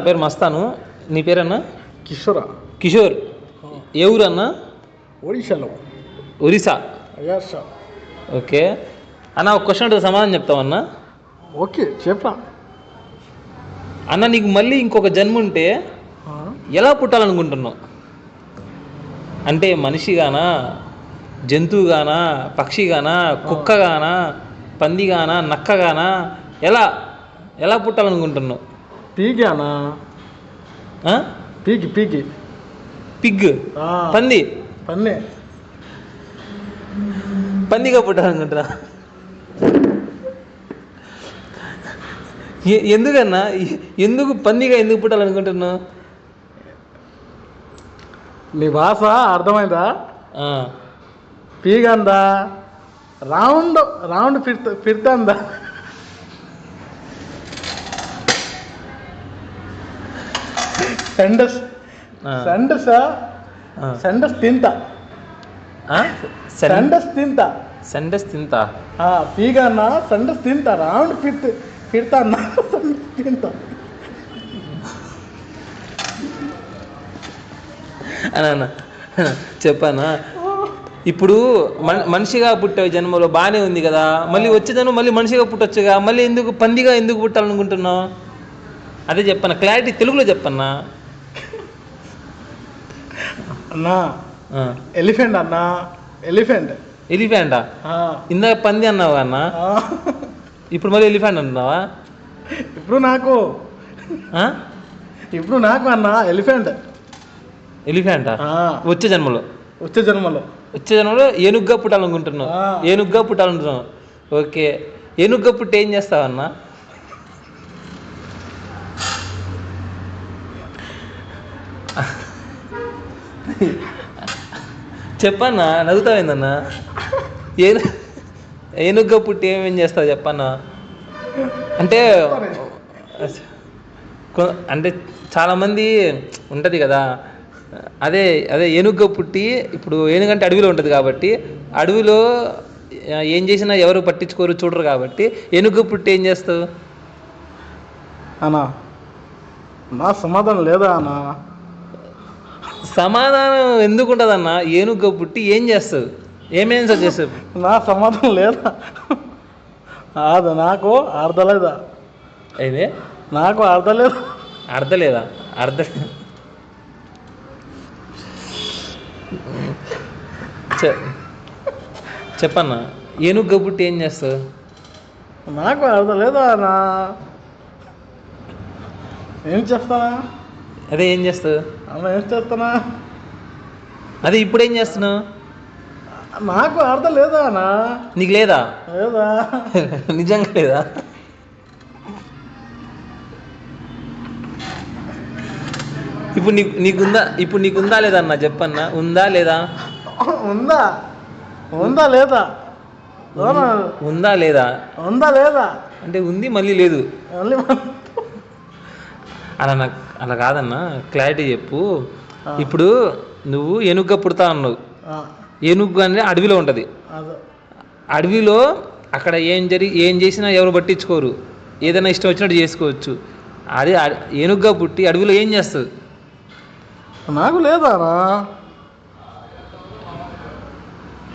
పేరు మస్తాను. నీ పేరన్నా? కిషోరా. కిషోర్. ఏ ఊరు అన్న? ఒడిశాలో. ఒరిస్సా. అయ్యాష. ఓకే అన్న, ఒక క్వశ్చన్ అడిగితే సమాధానం చెప్తావన్నా? ఓకే చెప్పరా. అన్న, నీకు మళ్ళీ ఇంకొక జన్మ ఉంటే ఎలా పుట్టాలనుకుంటున్నావు? అంటే మనిషిగానా, జంతువుగానా, పక్షిగానా, కుక్కగానా, పందిగానా, నక్కగానా, ఎలా ఎలా పుట్టాలనుకుంటున్నావు? పీగానా? పీకి పీకి పిగ్. పంది. పంది. పందిగా పుట్టాలనుకుంటున్నా. ఎందుకన్నా, ఎందుకు పందిగా ఎందుకు పుట్టాలనుకుంటున్నావు? నీ భాష అర్థమైందా? పీగందా, రౌండ్ రౌండ్ ఫిర్తందా. సెండస్ సెండస్ సెండస్ తింటా. సెండస్ తింటా. సెండస్ తింటా. పీగన్నా సెండస్ తింటా. రౌండ్ ఫిర్తా అన్నా. తింటా అన్న చెప్పానా? ఇప్పుడు మనిషిగా పుట్టావు, జన్మలో బాగానే ఉంది కదా, మళ్ళీ వచ్చే జన్మ మళ్ళీ మనిషిగా పుట్టొచ్చుగా, మళ్ళీ ఎందుకు పందిగా ఎందుకు పుట్టాలనుకుంటున్నావు? అదే చెప్పన్నా, క్లారిటీ తెలుగులో చెప్పన్నా. అన్నా ఎలిఫెంట్ అన్నా. ఎలిఫెంట్. ఎలిఫెంటా? ఇందాక పంది అన్నావా అన్న? ఇప్పుడు మళ్ళీ ఎలిఫెంట్ అంటున్నావా? ఇప్పుడు నాకు అన్నా ఎలిఫెంట్. ఎలిఫెంటా? వచ్చే జన్మలో ఏనుగ్గా పుట్టాలనుకుంటున్నావు. ఏనుగ్గా పుట్టాలనుకుంటున్నావు. ఓకే, ఏనుగ్గా పుట్టి ఏం చేస్తావన్నా? చెప్పన్నా, నవ్వుతావేందన్నా? ఏనుగ్గా పుట్టి ఏమేం చేస్తావు చెప్పన్నా? అంటే చాలామంది ఉంటుంది కదా, అదే ఏనుగ్గా పుట్టి, ఇప్పుడు ఏనుగంటే అడవిలో ఉంటుంది కాబట్టి, అడవిలో ఏం చేసినా ఎవరు పట్టించుకోరు, చూడరు కాబట్టి ఏనుగ్గా పుట్టి ఏం చేస్తావు అన్నా? నా సమాధానం లేదా అన్నా? సమాధానం ఎందుకు ఉంటుందన్నా? ఏనుగ్గా పుట్టి ఏం చేస్తావు? ఏమేం సార్ చేస్తావు? నా సమాధానం లేదా? అది నాకు అర్థలేదా? అయితే నాకు అర్థలేదు. అర్థలేదా? చెప్పన్నా, ఏనుగ్గా పుట్టి ఏం చేస్తావు? నాకు అర్థలేదా అన్నా? ఏం చేస్తానా? అదే ఏం చేస్తావు అన్న? ఏం చేస్తానా? అదే ఇప్పుడు ఏం చేస్తున్నావు? నాకు అర్థం లేదా అన్నా? నీకు లేదా? లేదా. నిజంగా లేదా? ఇప్పుడు నీకుందా? ఇప్పుడు నీకుందా లేదా అన్న? చెప్పన్నా, ఉందా లేదా? ఉందా లేదా? ఉందా లేదా? ఉందా లేదా అంటే ఉంది, మళ్ళీ లేదు. అలా కాదన్నా, క్లారిటీ చెప్పు. ఇప్పుడు నువ్వు ఏనుగ్గా పుడతా అన్నావు. ఏనుగు అనేది అడవిలో ఉంటుంది. అడవిలో అక్కడ ఏం చేసినా ఎవరు పట్టించుకోరు, ఏదైనా ఇష్టం వచ్చినట్టు చేసుకోవచ్చు. అదే ఏనుగ్గా పుట్టి అడవిలో ఏం చేస్తుంది? నాకు లేదా?